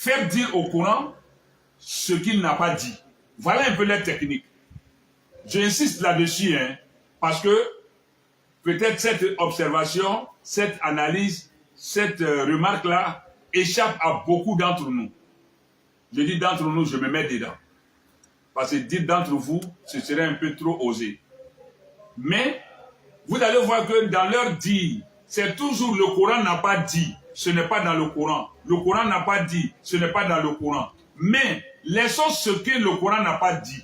faire dire au Coran ce qu'il n'a pas dit. Voilà un peu les techniques. J'insiste là-dessus, hein, parce que peut-être cette observation, cette analyse, cette remarque-là échappe à beaucoup d'entre nous. Je dis d'entre nous, je me mets dedans. Parce que dire d'entre vous, ce serait un peu trop osé. Mais vous allez voir que dans leur dire, c'est toujours le Coran n'a pas dit, ce n'est pas dans le Coran. Le Coran n'a pas dit, ce n'est pas dans le Coran. Mais laissons ce que le Coran n'a pas dit.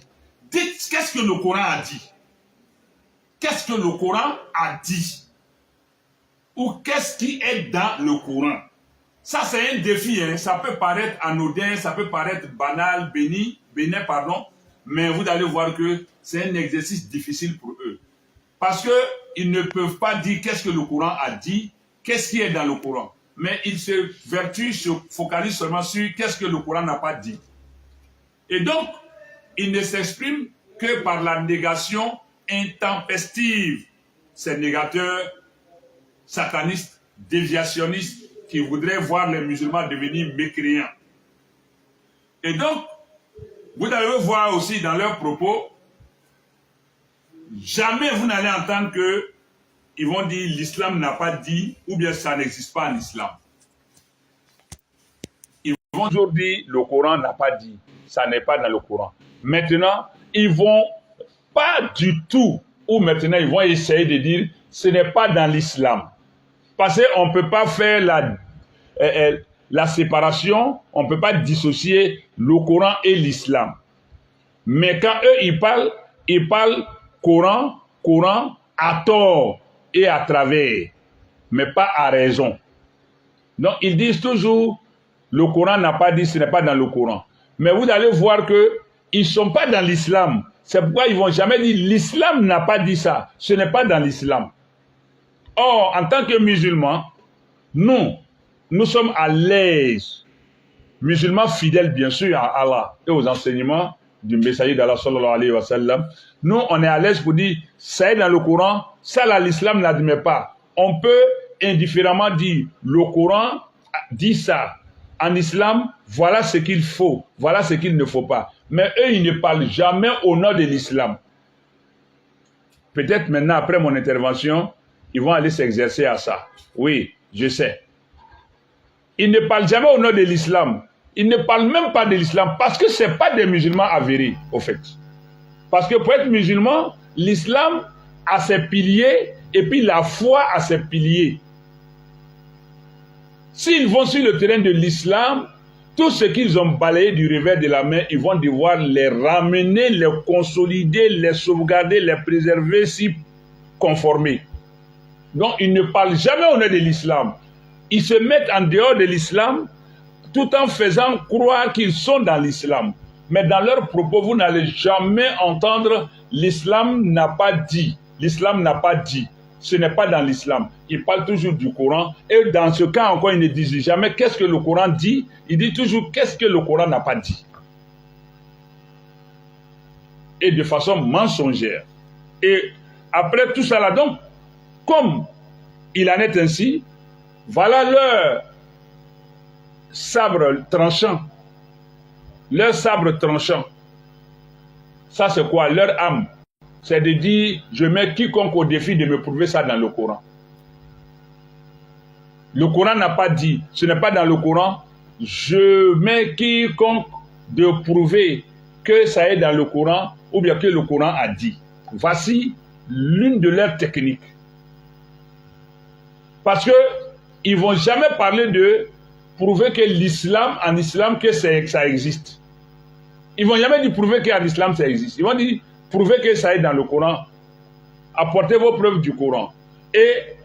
Dites qu'est-ce que le Coran a dit. Qu'est-ce que le Coran a dit? Ou qu'est-ce qui est dans le Coran? Ça, c'est un défi. Hein. Ça peut paraître anodin, ça peut paraître banal, bénin, pardon. Mais vous allez voir que c'est un exercice difficile pour eux. Parce qu'ils ne peuvent pas dire qu'est-ce que le Coran a dit, qu'est-ce qui est dans le Coran. Mais ils se vertuent, se focalisent seulement sur qu'est-ce que le Coran n'a pas dit. Et donc, ils ne s'expriment que par la négation intempestive. Ces négateurs satanistes, déviationnistes, qui voudraient voir les musulmans devenir mécréants. Et donc, vous allez voir aussi dans leurs propos, jamais vous n'allez entendre qu'ils vont dire l'islam n'a pas dit, ou bien ça n'existe pas en islam. Ils vont toujours dire le Coran n'a pas dit, ça n'est pas dans le Coran. Maintenant, ils vont pas du tout, ou maintenant ils vont essayer de dire ce n'est pas dans l'islam. Parce qu'on ne peut pas faire la séparation, on ne peut pas dissocier le Coran et l'islam. Mais quand eux, ils parlent Coran à tort et à travers, mais pas à raison. Donc, ils disent toujours, le Coran n'a pas dit, ce n'est pas dans le Coran. Mais vous allez voir qu'ils ne sont pas dans l'islam. C'est pourquoi ils ne vont jamais dire, l'islam n'a pas dit ça, ce n'est pas dans l'islam. Or, en tant que musulmans, nous sommes à l'aise, musulmans fidèles bien sûr à Allah et aux enseignements du messager d'Allah sallallahu alayhi wa sallam. Nous, on est à l'aise pour dire, ça est dans le Coran, ça là l'islam n'admet pas. On peut indifféremment dire, le Coran dit ça. En islam, voilà ce qu'il faut, voilà ce qu'il ne faut pas. Mais eux, ils ne parlent jamais au nom de l'islam. Peut-être maintenant, après mon intervention, ils vont aller s'exercer à ça. Oui, je sais. Ils ne parlent jamais au nom de l'islam. Ils ne parlent même pas de l'islam parce que ce n'est pas des musulmans avérés, au fait. Parce que pour être musulman, l'islam a ses piliers et puis la foi a ses piliers. S'ils vont sur le terrain de l'islam, tout ce qu'ils ont balayé du revers de la main, ils vont devoir les ramener, les consolider, les sauvegarder, les préserver, s'y conformer. Donc, ils ne parlent jamais au nom de l'islam. Ils se mettent en dehors de l'islam tout en faisant croire qu'ils sont dans l'islam. Mais dans leurs propos, vous n'allez jamais entendre l'islam n'a pas dit. L'islam n'a pas dit. Ce n'est pas dans l'islam. Ils parlent toujours du Coran. Et dans ce cas encore, ils ne disent jamais qu'est-ce que le Coran dit. Ils disent toujours qu'est-ce que le Coran n'a pas dit. Et de façon mensongère. Et après tout ça là, donc, comme il en est ainsi, voilà leur sabre tranchant. Leur sabre tranchant. Ça c'est quoi? Leur âme. C'est de dire, je mets quiconque au défi de me prouver ça dans le Coran. Le Coran n'a pas dit, ce n'est pas dans le Coran. Je mets quiconque de prouver que ça est dans le Coran ou bien que le Coran a dit. Voici l'une de leurs techniques. Parce que ils ne vont jamais parler de prouver que l'islam, en islam, que ça existe. Ils ne vont jamais dire prouver qu'en islam ça existe. Ils vont dire prouver que ça est dans le Coran. Apportez vos preuves du Coran. Et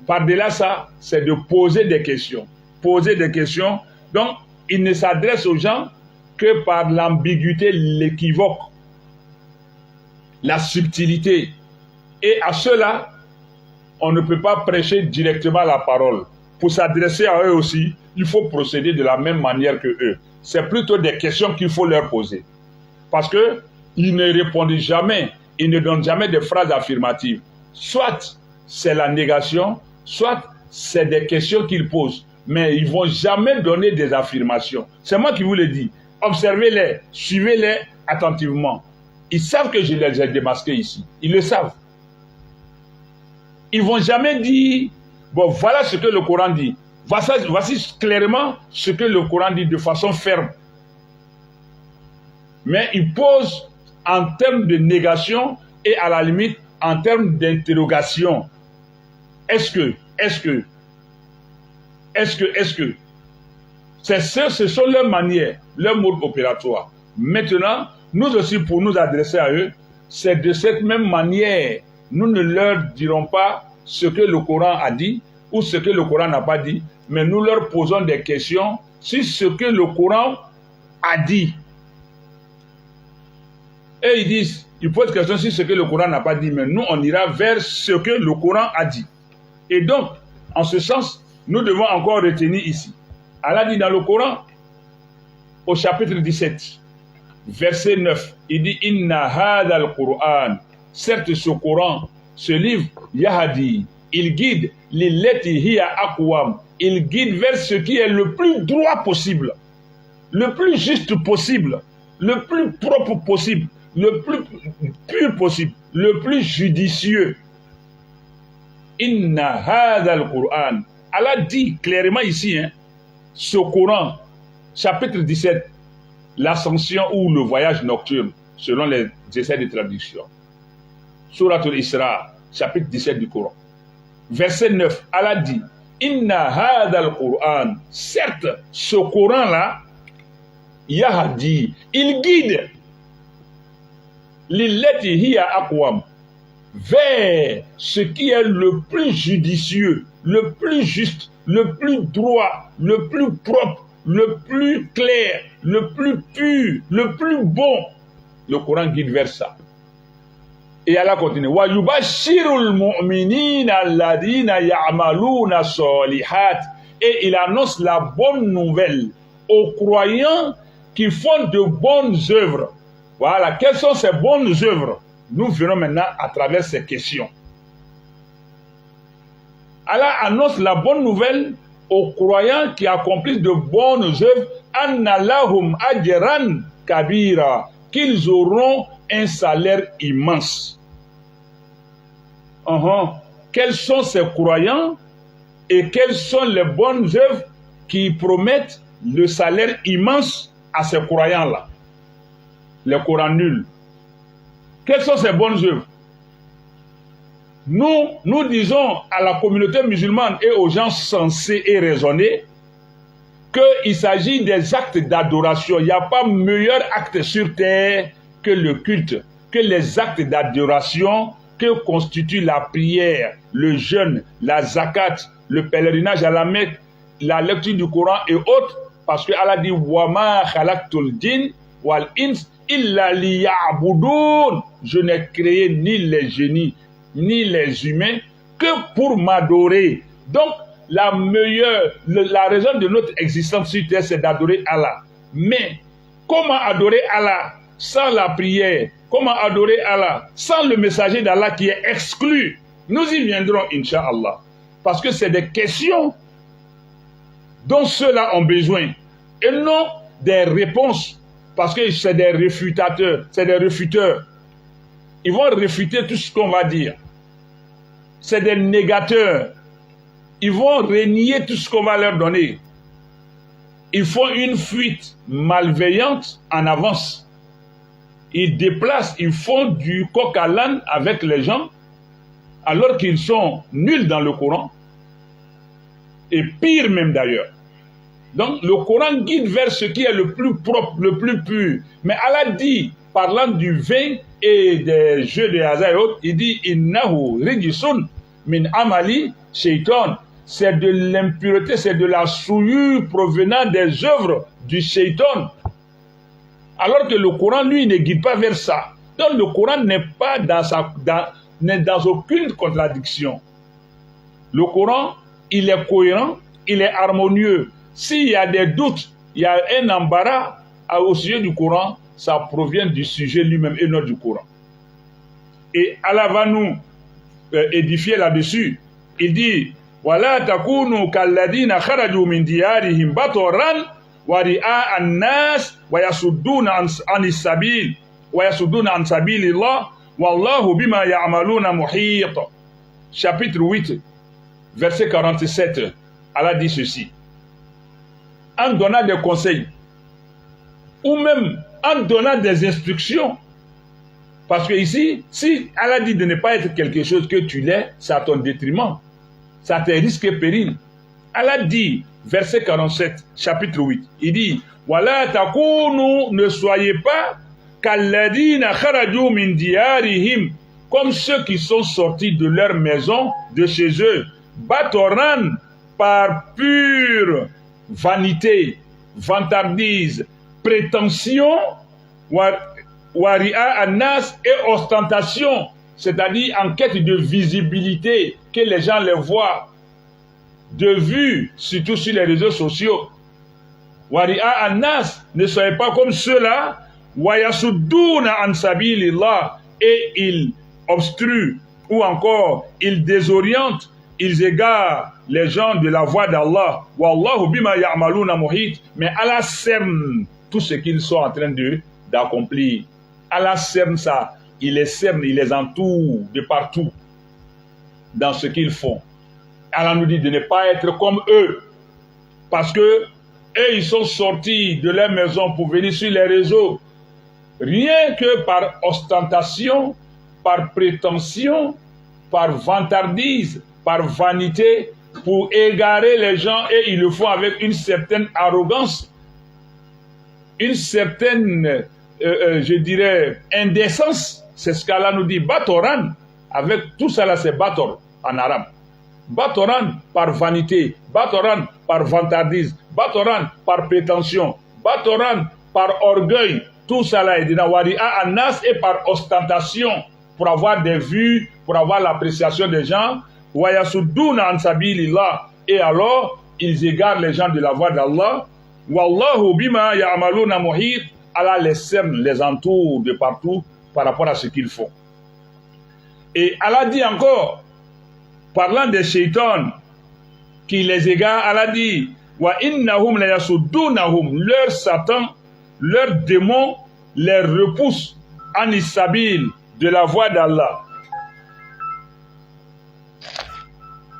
par-delà ça, c'est de poser des questions. Poser des questions. Donc, ils ne s'adressent aux gens que par l'ambiguïté, l'équivoque, la subtilité. Et à cela, on ne peut pas prêcher directement la parole. Pour s'adresser à eux aussi, il faut procéder de la même manière que eux. C'est plutôt des questions qu'il faut leur poser. Parce qu'ils ne répondent jamais, ils ne donnent jamais des phrases affirmatives. Soit c'est la négation, soit c'est des questions qu'ils posent. mais ils ne vont jamais donner des affirmations. C'est moi qui vous le dis. Observez-les, suivez-les attentivement. Ils savent que je les ai démasqués ici. Ils le savent. Ils ne vont jamais dire, bon, voilà ce que le Coran dit. Voici clairement ce que le Coran dit de façon ferme. Mais ils posent en termes de négation et à la limite en termes d'interrogation. Est-ce que ce sont leurs manières, leurs modes opératoires. Maintenant, nous aussi, pour nous adresser à eux, c'est de cette même manière. Nous ne leur dirons pas ce que le Coran a dit ou ce que le Coran n'a pas dit, mais nous leur posons des questions sur ce que le Coran a dit. Et ils disent, ils posent des questions sur ce que le Coran n'a pas dit, mais nous, on ira vers ce que le Coran a dit. Et donc, en ce sens, nous devons encore retenir ici. Allah dit dans le Coran, au chapitre 17, verset 9, il dit « Inna hada al-Qur'an » certes ce Coran, ce livre, Yahadi, il guide lillati hiya aqwam, il guide vers ce qui est le plus droit possible, le plus juste possible, le plus propre possible, le plus pur possible, le plus judicieux. Inna hada al-Qur'an. Allah dit clairement ici, ce Coran, chapitre 17, l'ascension ou le voyage nocturne, selon les essais de traduction. Surat al-Isra, chapitre 17 du Coran. Verset 9, Allah dit, Inna hada al-Qur'an. Certes, ce Coran-là, Yahadi, il guide lillati hiya aqwam, vers ce qui est le plus judicieux, le plus juste, le plus droit, le plus propre, le plus clair, le plus pur, le plus bon. Le Coran guide vers ça. Et Allah continue. Wa yubashirul mu'minina alladhina ya'maluna salihat. Et il annonce la bonne nouvelle aux croyants qui font de bonnes œuvres. Voilà. Quelles sont ces bonnes œuvres? Nous verrons maintenant à travers ces questions. Allah annonce la bonne nouvelle aux croyants qui accomplissent de bonnes œuvres, anna lahum ajran kabira, qu'ils auront un salaire immense. Quels sont ces croyants et quelles sont les bonnes œuvres qui promettent le salaire immense à ces croyants-là? Les Corans nuls. Quelles sont ces bonnes œuvres? Nous disons à la communauté musulmane et aux gens sensés et raisonnés qu'il s'agit des actes d'adoration. Il n'y a pas meilleur acte sur terre que le culte, que les actes d'adoration que constituent la prière, le jeûne, la zakat, le pèlerinage à la Mecque, la lecture du Coran et autres, parce que Allah dit « Wama khalaqtul jinn wal ins illa liya'budun » je n'ai créé ni les génies, ni les humains, que pour m'adorer. Donc, la raison de notre existence sur terre, c'est d'adorer Allah. Mais, comment adorer Allah sans la prière? Comment adorer Allah sans le messager d'Allah qui est exclu? Nous y viendrons, Inch'Allah. Parce que c'est des questions dont ceux-là ont besoin. Et non des réponses. Parce que c'est des réfutateurs, c'est des refuteurs. Ils vont réfuter tout ce qu'on va dire. C'est des négateurs. Ils vont renier tout ce qu'on va leur donner. Ils font une fuite malveillante en avance. Ils déplacent, ils font du coq à l'âne avec les gens, alors qu'ils sont nuls dans le Coran. Et pire même d'ailleurs. Donc le Coran guide vers ce qui est le plus propre, le plus pur. Mais Allah dit, parlant du vin et des jeux de hasard et autres, il dit innahu rijsun min amali shaitan. C'est de l'impureté, c'est de la souillure provenant des œuvres du shaitan. Alors que le Coran, lui, ne guide pas vers ça. Donc le Coran n'est pas n'est dans aucune contradiction. Le Coran, il est cohérent, il est harmonieux. S'il y a des doutes, il y a un embarras au sujet du Coran, ça provient du sujet lui-même et non du Coran. Et Allah va nous édifier là-dessus. Il dit, وَلَا تَكُونُوا كَالَّذِينَ خَرَجُوا مِنْ دِيَارِهِمْ بَطَرًا وَرِئَاءَ النَّاسِ وَيَصُدُّونَ عَنِ السَّبِيلِ وَيَصُدُّونَ عَنْ سَبِيلِ اللَّهِ وَاللَّهُ بِمَا يَعْمَلُونَ مُحِيطٌ. Chapitre 8, verset 47, Allah dit ceci. En donnant des conseils, ou même en donnant des instructions. Parce que ici, si Allah dit de ne pas être quelque chose que tu l'es, c'est à ton détriment. Ça te risque et péril. Allah dit, verset 47, chapitre 8, il dit, Wala takunu, ne soyez pas kalladina kharaju min diyarihim, comme ceux qui sont sortis de leur maison, de chez eux, batoran, par pure vanité, vantardise, prétention, waria annas et ostentation, c'est-à-dire en quête de visibilité, que les gens les voient, de vue, surtout sur les réseaux sociaux. Waria annas, ne soyez pas comme ceux-là, wayasudduna an sabilillah, et ils obstruent, ou encore ils désorientent, ils égarent les gens de la voie d'Allah. Wallahu bima ya'maluna muhit, mais Allah cerne tout ce qu'ils sont en train d'accomplir. Allah cerne ça, il les cerne, il les entoure de partout dans ce qu'ils font. Allah nous dit de ne pas être comme eux, parce que eux, ils sont sortis de leur maison pour venir sur les réseaux, rien que par ostentation, par prétention, par vantardise, par vanité, pour égarer les gens, et ils le font avec une certaine arrogance, une certaine, je dirais, indécence. C'est ce qu'Allah nous dit, Batoran, avec tout ça là, c'est Bator en arabe. Batoran par vanité, Batoran par vantardise, Batoran par prétention, Batoran par orgueil, tout ça là est dit dans Wari'a Annas, et par ostentation, pour avoir des vues, pour avoir l'appréciation des gens, Wayasudduna an sabilillah, et alors ils égarent les gens de la voie d'Allah. Wallahu bima ya'maluna muhit, Allah les cerne, les entoure de partout par rapport à ce qu'ils font. Et Allah dit encore, parlant des shaitans qui les égarent, Allah dit wa innahum la yasuddunahum, leur Satan, leur démon les repousse en isabil, de la voie d'Allah.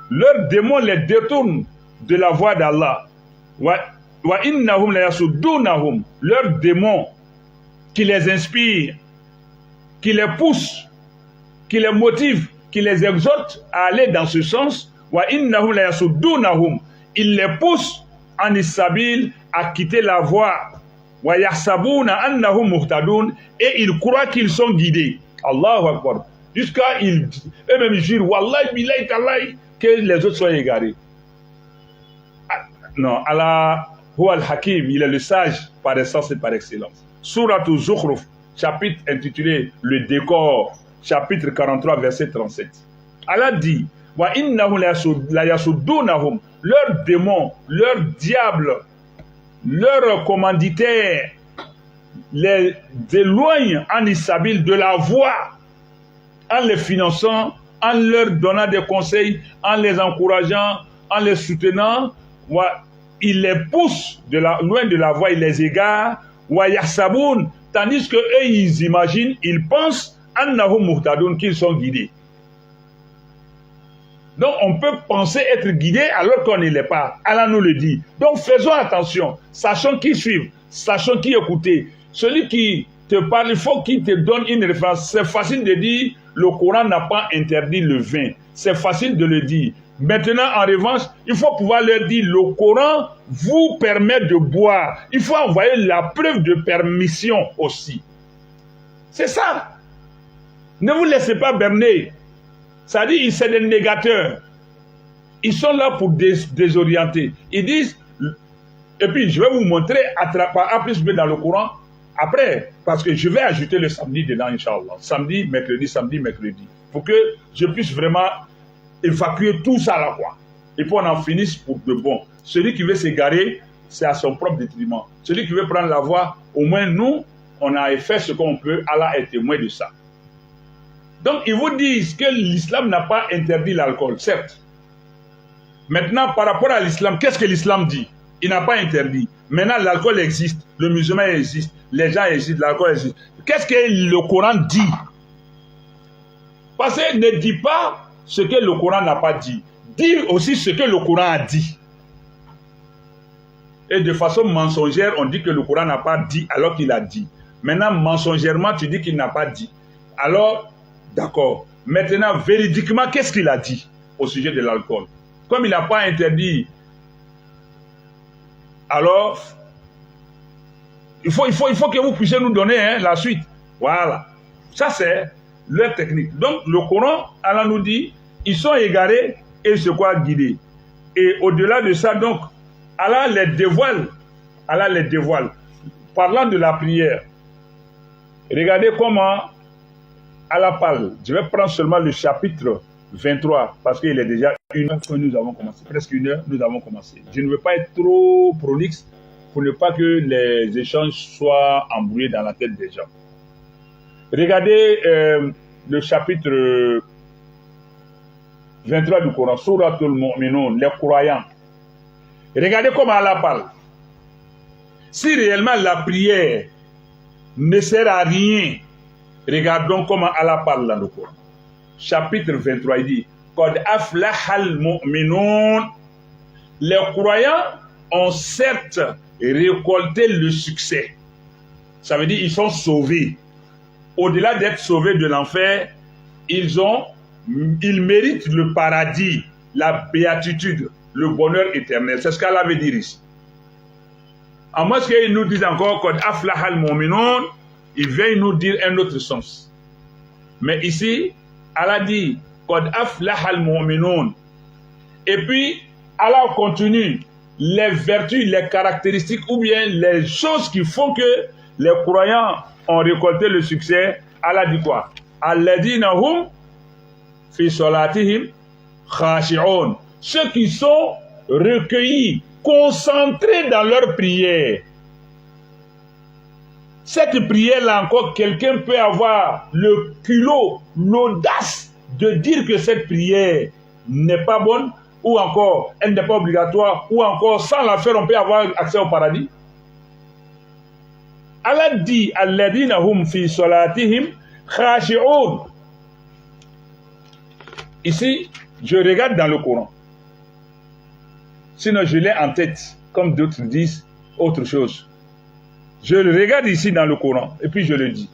Leur démon les détourne de la voie d'Allah. Wa innahum la yasuddunahum, leur démon qui les inspire, qui les pousse, qui les motive, qui les exhorte à aller dans ce sens. Wa innahum la yasuddunahum, il les pousse en isabil à quitter la voie. Wa yahsabuna annahum muhtadun, et ils croient qu'ils sont guidés. Allahu Akbar. Jusqu'à eux-mêmes jurent, Wallahi billahi tallahi, que les autres soient égarés. Non, Allah, Huwa al-Hakim, il est le sage par essence et par excellence. Surat al-Zukhruf, chapitre intitulé Le décor, chapitre 43, verset 37. Allah dit, Wa innahum la yasuddunahum, leurs démons, leurs diables, leurs commanditaires, les éloignent en isabil de la voie, en les finançant, en leur donnant des conseils, en les encourageant, en les soutenant. Il les pousse loin de la voie, il les égare. Tandis que eux, ils imaginent, ils pensent qu'ils sont guidés. Donc on peut penser être guidé alors qu'on ne l'est pas. Allah nous le dit. Donc faisons attention, sachons qui suivre, sachons qui écouter. Celui qui te parle, il faut qu'il te donne une référence. C'est facile de dire, le Coran n'a pas interdit le vin. C'est facile de le dire. Maintenant, en revanche, il faut pouvoir leur dire, le Coran vous permet de boire. Il faut envoyer la preuve de permission aussi. C'est ça. Ne vous laissez pas berner. Ça dit, c'est des négateurs. Ils sont là pour désorienter. Ils disent, et puis je vais vous montrer A plus B dans le Coran, après, parce que je vais ajouter le samedi dedans, Inch'Allah. Samedi, mercredi. Pour que je puisse vraiment évacuer tout ça là, quoi. Et puis on en finisse pour de bon. Celui qui veut s'égarer, c'est à son propre détriment. Celui qui veut prendre la voie, au moins nous, on a fait ce qu'on peut. Allah est témoin de ça. Donc ils vous disent que l'islam n'a pas interdit l'alcool, certes. Maintenant, par rapport à l'islam, qu'est-ce que l'islam dit? Il n'a pas interdit. Maintenant, l'alcool existe, le musulman existe, les gens existent, l'alcool existe. Qu'est-ce que le Coran dit? Parce qu'il ne dit pas ce que le Coran n'a pas dit. Dis aussi ce que le Coran a dit. Et de façon mensongère, on dit que le Coran n'a pas dit alors qu'il a dit. Maintenant, mensongèrement, tu dis qu'il n'a pas dit. Alors, d'accord. Maintenant, véridiquement, qu'est-ce qu'il a dit au sujet de l'alcool? Comme il n'a pas interdit, alors, il faut que vous puissiez nous donner la suite. Voilà. Ça, c'est leur technique. Donc, le Coran, Allah nous dit, ils sont égarés et se croient guidés. Et au-delà de ça, donc, Allah les dévoile. Allah les dévoile. Parlant de la prière, regardez comment Allah parle. Je vais prendre seulement le chapitre 23, parce qu'il est déjà 1 heure que nous avons commencé. Presque 1 heure, nous avons commencé. Je ne veux pas être trop prolixe pour ne pas que les échanges soient embrouillés dans la tête des gens. Regardez le chapitre 23 du Coran, Suratul Mu'minun, les croyants. Regardez comment Allah parle. Si réellement la prière ne sert à rien, regardons comment Allah parle dans le Coran. Chapitre 23, il dit Qad aflahal mu'minun. Les croyants ont certes récolté le succès. Ça veut dire qu'ils sont sauvés. Au-delà d'être sauvés de l'enfer, ils méritent le paradis, la béatitude, le bonheur éternel. C'est ce qu'Allah veut dire ici. À moins qu'ils nous disent encore Qad aflahal mu'minun, il vient nous dire un autre sens. Mais ici, Allah dit Qad aflahal mu'minun. Et puis, Allah continue les vertus, les caractéristiques ou bien les choses qui font que les croyants ont récolté le succès. Allah dit quoi? Alladhina hum fi salatihim khashi'un. Ceux qui sont recueillis, concentrés dans leur prière. Cette prière-là encore, quelqu'un peut avoir le culot, l'audace de dire que cette prière n'est pas bonne, ou encore elle n'est pas obligatoire, ou encore sans la faire on peut avoir accès au paradis. Allah dit alladhina hum fi salatihim khashi'un. Ici, je regarde dans le Coran. Sinon, je l'ai en tête, comme d'autres disent autre chose. Je le regarde ici dans le Coran, et puis je le dis.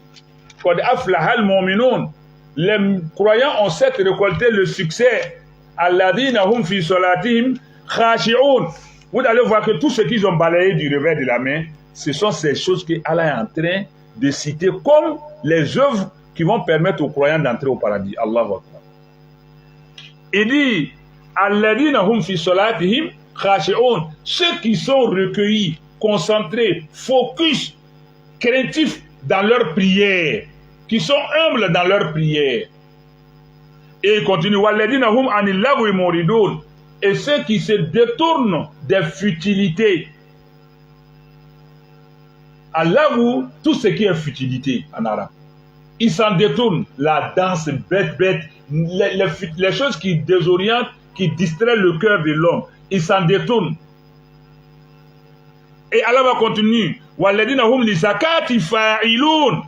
Qad aflahal mu'minun. Les croyants ont certes récolté le succès. Alladhina hum fi salatihim khashi'un. Vous allez voir que tout ce qu'ils ont balayé du revers de la main, ce sont ces choses que Allah est en train de citer comme les œuvres qui vont permettre aux croyants d'entrer au paradis. Allahu Akbar. Il dit Alladhina hum fi salatihim khashi'un. Ceux qui sont recueillis, concentrés, focus, craintifs dans leur prière, qui sont humbles dans leur prière. Et il continue Walladhina hum anil lagwi muridun. Et ceux qui se détournent des futilités. Al-lagwu, tout ce qui est futilité en arabe. Ils s'en détournent. La danse bête, les choses qui désorientent, qui distraient le cœur de l'homme. Ils s'en détournent. Et Allah va continuer. Walladhina hum li zakati fa'ilun.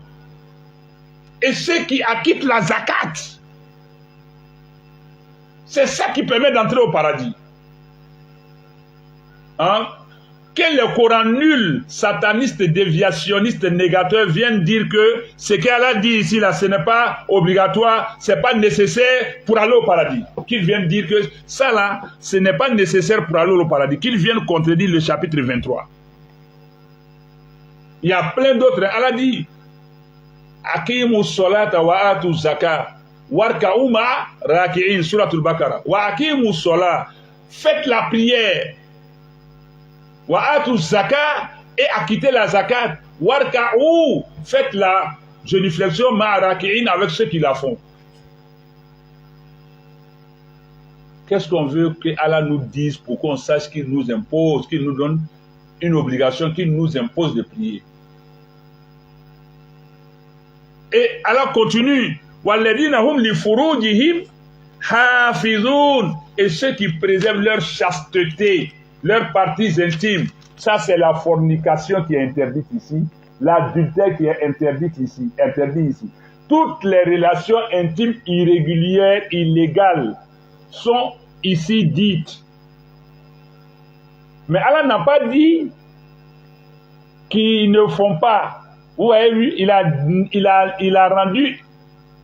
Et ceux qui acquittent la zakat. C'est ça qui permet d'entrer au paradis. Hein? Que les Corans nuls, satanistes, déviationnistes, négateurs viennent dire que ce qu'Allah dit ici, là, ce n'est pas obligatoire, ce n'est pas nécessaire pour aller au paradis. Qu'ils viennent dire que ça, là, ce n'est pas nécessaire pour aller au paradis. Qu'ils viennent contredire le chapitre 23. Il y a plein d'autres. Allah dit Aqimu solata wa atu zakat. Warka'u ma raki'in, suratul Baqara. Wa aqimu solat. Faites la prière. Wa atu zakat, et acquittez la zakat. Warka'u, faites la genuflexion ma raki'in avec ceux qui la font. Qu'est-ce qu'on veut que Allah nous dise pour qu'on sache qu'il nous impose, qu'il nous donne une obligation, qu'il nous impose de prier? Et Allah continue. Walladhina hum li furujihim hafizun. et ceux qui préservent leur chasteté, leurs parties intimes. Ça, c'est la fornication qui est interdite ici. L'adultère qui est interdit ici. Toutes les relations intimes irrégulières, illégales, sont ici dites. Mais Allah n'a pas dit qu'ils ne font pas. Vous avez vu, il a rendu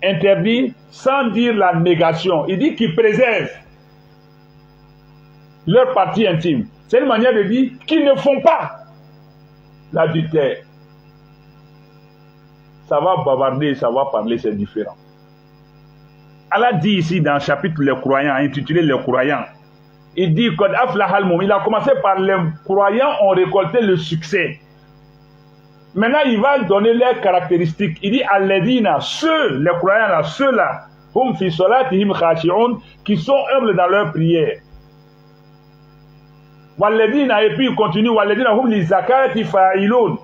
interdit sans dire la négation. Il dit qu'ils préservent leur partie intime. C'est une manière de dire qu'ils ne font pas l'adultère. Ça va bavarder, ça va parler, c'est différent. Allah dit ici dans le chapitre Les Croyants, intitulé Les Croyants, il dit il a commencé par les croyants ont récolté le succès. Maintenant, il va donner leurs caractéristiques. Il dit Alladina, ceux, les croyants là, ceux-là, hum fi salatihim khashi'un, qui sont humbles dans leur prière. Walladina, et puis il continue, Walladina hum li zakati fa'ilun.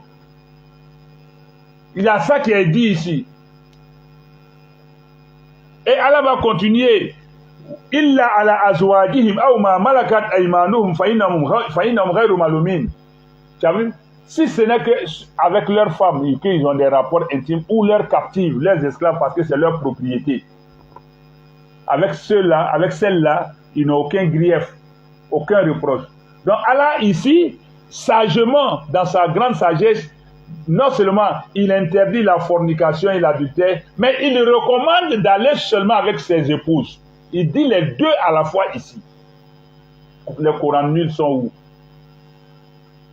Il y a ça qui est dit ici. Et Allah va continuer. Illa ala azwajihim aw ma malakat aymanuhum fa innahum ghayru malumin. Tu as vu? Si ce n'est qu'avec leurs femmes qu'ils ont des rapports intimes ou leurs captives, leurs esclaves, parce que c'est leur propriété. Avec ceux-là, avec celles-là, ils n'ont aucun grief, aucun reproche. Donc Allah ici, sagement, dans sa grande sagesse, non seulement il interdit la fornication et l'adultère, mais il recommande d'aller seulement avec ses épouses. Il dit les deux à la fois ici. Les Corans nuls sont où?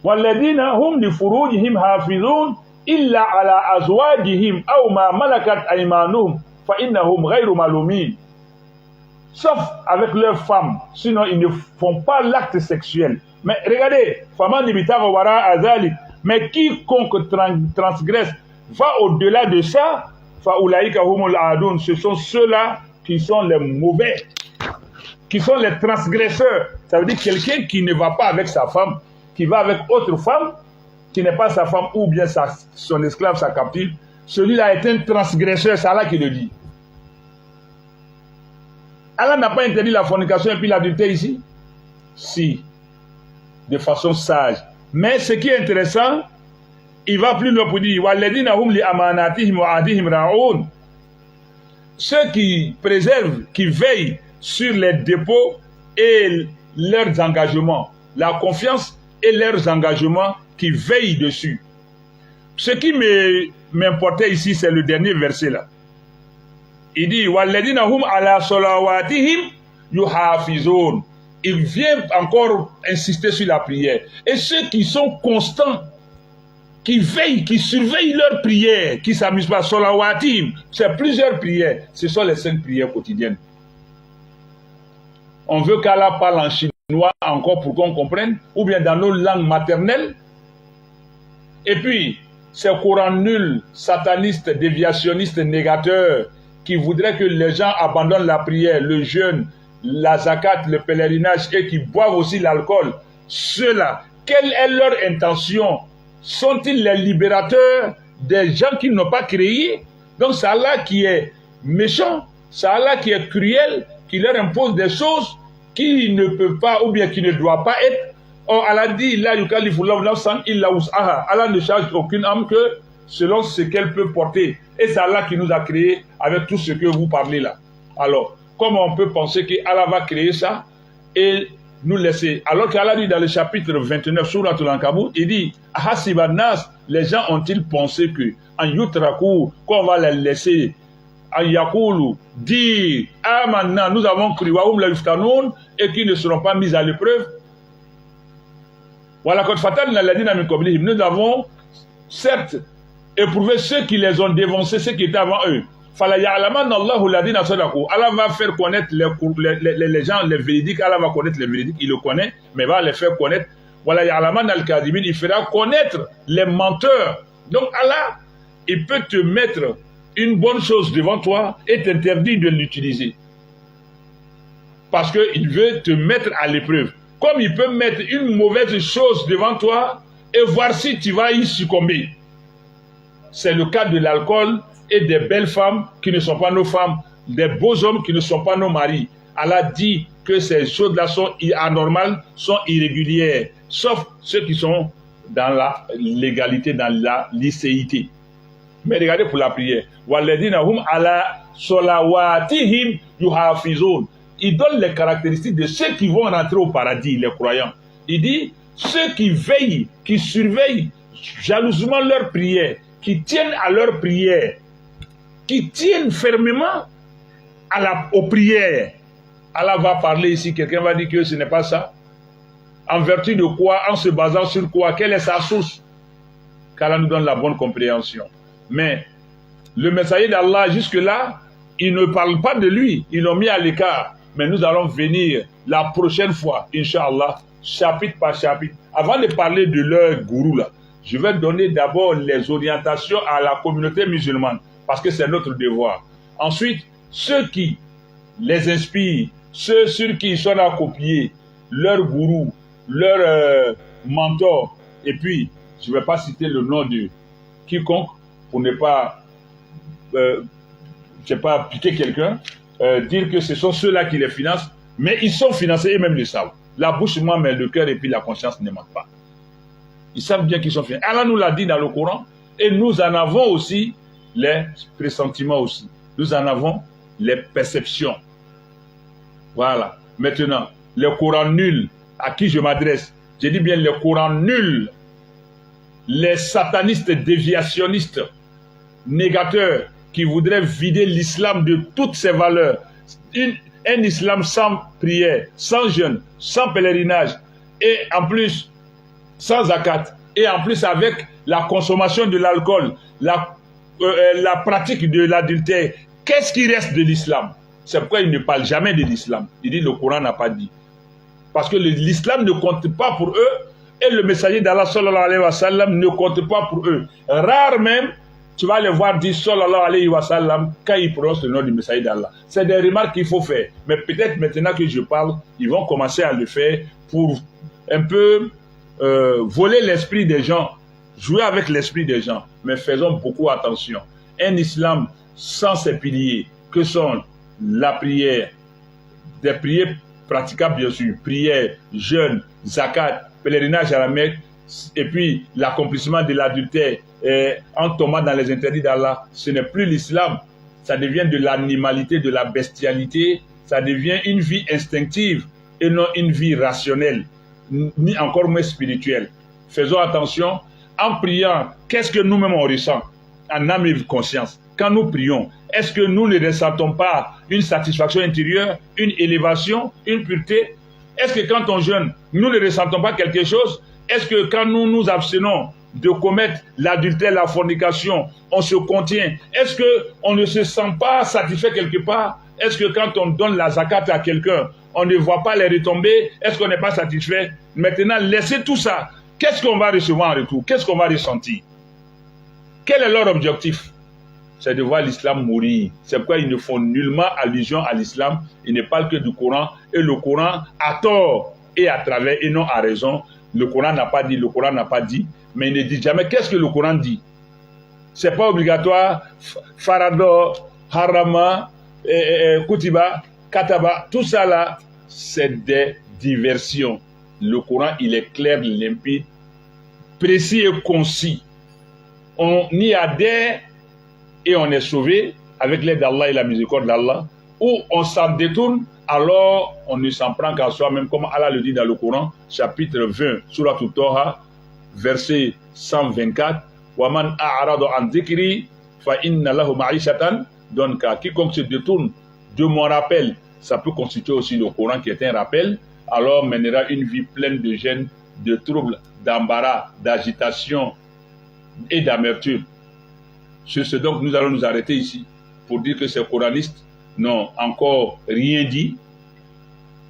وَالَّذِينَ هُمْ لِفُرُوجِهِمْ حَافِظُونَ إِلَّا عَلَى أَزْوَاجِهِمْ أَوْ مَا مَلَكَتْ أَيْمَانُهُمْ فَإِنَّهُمْ غَيْرُ مَلُومِينَ. Sauf avec leurs femmes, sinon ils ne font pas l'acte sexuel. Mais regardez, mais quiconque transgresse va au-delà de ça, ce sont ceux-là qui sont les mauvais, qui sont les transgresseurs. Ça veut dire quelqu'un qui ne va pas avec sa femme, qui va avec autre femme, qui n'est pas sa femme ou bien son esclave, sa captive, celui-là est un transgresseur, c'est Allah qui le dit. Allah n'a pas interdit la fornication et puis l'adultère ici? Si, de façon sage. Mais ce qui est intéressant, il va plus loin pour dire ceux qui préservent, qui veillent sur les dépôts et leurs engagements, la confiance et leurs engagements, qui veillent dessus. Ce qui m'importait ici, c'est le dernier verset là. Il dit walladina hum ala salawatihim yuhafizun. Il vient encore insister sur la prière. Et ceux qui sont constants, qui veillent, qui surveillent leurs prières, qui ne s'amusent pas, salawatihim, c'est plusieurs prières. Ce sont les 5 prières quotidiennes. On veut qu'Allah parle en chinois encore pour qu'on comprenne, ou bien dans nos langues maternelles. Et puis, ces courants nuls, satanistes, déviationnistes, négateurs, qui voudraient que les gens abandonnent la prière, le jeûne, la zakat, le pèlerinage, et qui boivent aussi l'alcool, ceux-là, quelle est leur intention? Sont-ils les libérateurs des gens qui n'ont pas créé? Donc c'est Allah qui est méchant, c'est Allah qui est cruel, qui leur impose des choses qui ne peuvent pas ou bien qui ne doivent pas être. Or Allah dit, Allah ne charge aucune âme que selon ce qu'elle peut porter. Et c'est Allah qui nous a créé avec tout ce que vous parlez là. Alors, comment on peut penser qu'Allah va créer ça et nous laisser? Alors qu'Allah dit dans le chapitre 29, Surat Al-Ankabut, il dit, Hasibanas, les gens ont-ils pensé que, en yutraku, qu'on va les laisser, en yakulu, dire, ah maintenant, nous avons cru, waoum la yuftanoun, et qui ne seront pas mis à l'épreuve. Voilà, nous avons, certes, éprouvé ceux qui les ont dévancés, ceux qui étaient avant eux. Allah va faire connaître les gens, les véridiques. Allah va connaître les véridiques, il le connaît, mais va les faire connaître. Il fera connaître les menteurs. Donc Allah, il peut te mettre une bonne chose devant toi et t'interdire de l'utiliser. Parce qu'il veut te mettre à l'épreuve. Comme il peut mettre une mauvaise chose devant toi et voir si tu vas y succomber. C'est le cas de l'alcool et des belles femmes qui ne sont pas nos femmes, des beaux hommes qui ne sont pas nos maris. Allah dit que ces choses-là sont anormales, sont irrégulières, sauf ceux qui sont dans la légalité, dans la licéité. Mais regardez pour la prière. Walladina hum ala solawatihim yuhafizun. Il donne les caractéristiques de ceux qui vont rentrer au paradis, les croyants. Il dit, ceux qui veillent, qui surveillent jalousement leurs prières, qui tiennent à leurs prières, qui tiennent fermement aux prières. Allah va parler ici, quelqu'un va dire que ce n'est pas ça. En vertu de quoi, en se basant sur quoi, quelle est sa source? Qu'Allah nous donne la bonne compréhension. Mais le messager d'Allah, jusque-là, il ne parle pas de lui, ils l'ont mis à l'écart. Mais nous allons venir la prochaine fois, Inch'Allah, chapitre par chapitre. Avant de parler de leur gourou, là, je vais donner d'abord les orientations à la communauté musulmane, parce que c'est notre devoir. Ensuite, ceux qui les inspirent, ceux sur qui ils sont à copier, leur gourou, leur mentor, et puis, je ne vais pas citer le nom de quiconque pour ne pas, piquer quelqu'un, dire que ce sont ceux-là qui les financent, mais ils sont financés, eux-mêmes le savent. La bouche ment, mais le cœur et puis la conscience ne mentent pas. Ils savent bien qu'ils sont financés. Allah nous l'a dit dans le Coran, et nous en avons aussi les pressentiments aussi. Nous en avons les perceptions. Voilà. Maintenant, le Coran nul, à qui je m'adresse, je dis bien le Coran nul, les satanistes déviationnistes, négateurs, qui voudraient vider l'islam de toutes ses valeurs, un islam sans prière, sans jeûne, sans pèlerinage, et en plus sans zakat, et en plus avec la consommation de l'alcool, la pratique de l'adultère. Qu'est-ce qui reste de l'islam? C'est pourquoi il ne parle jamais de l'islam. Il dit le Coran n'a pas dit. Parce que l'islam ne compte pas pour eux, et le messager d'Allah sallallahu alayhi wa sallam ne compte pas pour eux. Rare même, tu vas les voir dire sallallahu alayhi wa sallam quand ils prononcent le nom du messager d'Allah. C'est des remarques qu'il faut faire. Mais peut-être maintenant que je parle, ils vont commencer à le faire pour un peu voler l'esprit des gens, jouer avec l'esprit des gens. Mais faisons beaucoup attention. Un islam sans ses piliers, que sont la prière, des prières praticables bien sûr, prière, jeûne, zakat, pèlerinage à la Mecque, et puis l'accomplissement de l'adultère en tombant dans les interdits d'Allah, ce n'est plus l'islam, ça devient de l'animalité, de la bestialité, ça devient une vie instinctive et non une vie rationnelle, ni encore moins spirituelle. Faisons attention, en priant, qu'est-ce que nous-mêmes on ressent en âme et conscience? Quand nous prions, est-ce que nous ne ressentons pas une satisfaction intérieure, une élévation, une pureté? Est-ce que quand on jeûne, nous ne ressentons pas quelque chose? Est-ce que quand nous nous abstenons de commettre l'adultère, la fornication, on se contient? Est-ce qu'on ne se sent pas satisfait quelque part? Est-ce que quand on donne la zakat à quelqu'un, on ne voit pas les retombées? Est-ce qu'on n'est pas satisfait? Maintenant, laissez tout ça. Qu'est-ce qu'on va recevoir en retour? Qu'est-ce qu'on va ressentir? Quel est leur objectif? C'est de voir l'islam mourir. C'est pourquoi ils ne font nullement allusion à l'islam. Ils ne parlent que du Coran. Et le Coran, à tort et à travers, et non à raison, le Coran n'a pas dit, le Coran n'a pas dit. Mais il ne dit jamais qu'est-ce que le Coran dit. C'est pas obligatoire. Farado, Harama, Kutiba, Kataba, tout ça là, c'est des diversions. Le Coran, il est clair, limpide, précis et concis. On y adhère et on est sauvé avec l'aide d'Allah et la miséricorde d'Allah, ou on s'en détourne, alors on ne s'en prend qu'à soi-même, comme Allah le dit dans le Coran, chapitre 20, Surat At-Taha, verset 124, Waman a'radu an dhikri fa inna lahu ma'ishatan donka. Quiconque se détourne de mon rappel, ça peut constituer aussi le Coran qui est un rappel, alors mènera une vie pleine de gêne, de troubles, d'embarras, d'agitation et d'amertume. Sur ce, donc, nous allons nous arrêter ici pour dire que ces coranistes n'ont encore rien dit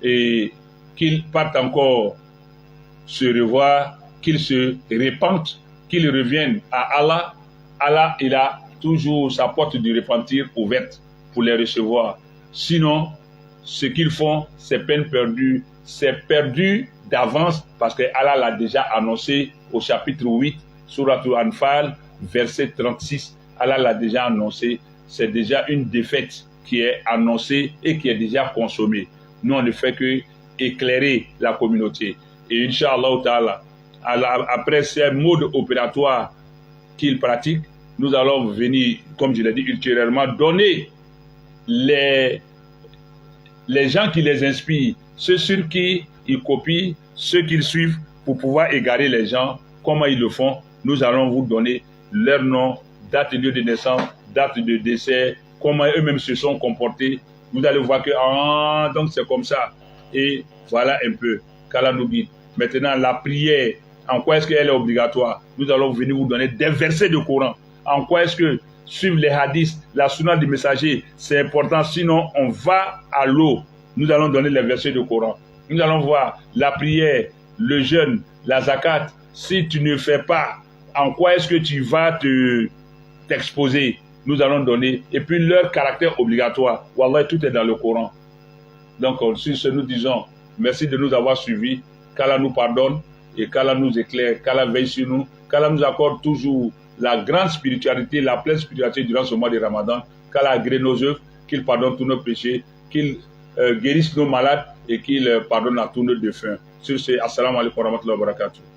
et qu'ils partent encore se revoir, qu'ils se repentent, qu'ils reviennent à Allah. Allah, il a toujours sa porte du repentir ouverte pour les recevoir. Sinon, ce qu'ils font, c'est peine perdue. C'est perdu d'avance parce que Allah l'a déjà annoncé au chapitre 8, Surat Al-Anfal, verset 36. Allah l'a déjà annoncé, c'est déjà une défaite qui est annoncée et qui est déjà consommée. Nous, on ne fait que éclairer la communauté. Et Inch'Allah Ta'ala, après ces modes opératoires qu'ils pratiquent, nous allons venir, comme je l'ai dit ultérieurement, donner les gens qui les inspirent, ceux sur qui ils copient, ceux qu'ils suivent pour pouvoir égarer les gens. Comment ils le font? Nous allons vous donner leur nom, date de lieu de naissance, date de décès, comment eux-mêmes se sont comportés. Vous allez voir que, donc c'est comme ça. Et voilà un peu, qu'Allah nous guide. Maintenant, la prière, en quoi est-ce qu'elle est obligatoire? Nous allons venir vous donner des versets de Coran. En quoi est-ce que suivre les hadiths, la sunna du messager, c'est important, sinon on va à l'eau. Nous allons donner les versets de Coran. Nous allons voir la prière, le jeûne, la zakat. Si tu ne fais pas, en quoi est-ce que tu vas t'exposer? Nous allons donner. Et puis leur caractère obligatoire. Wallah, tout est dans le Coran. Donc, sur ce, nous disons merci de nous avoir suivis. Qu'Allah nous pardonne et qu'Allah nous éclaire, qu'Allah veille sur nous, qu'Allah nous accorde toujours la grande spiritualité, la pleine spiritualité durant ce mois de Ramadan, qu'Allah agrée nos œuvres, qu'il pardonne tous nos péchés, qu'il guérisse nos malades et qu'il pardonne à tous nos défunts. Sur ce, assalamu alaikum wa rahmatullahi wa barakatuh.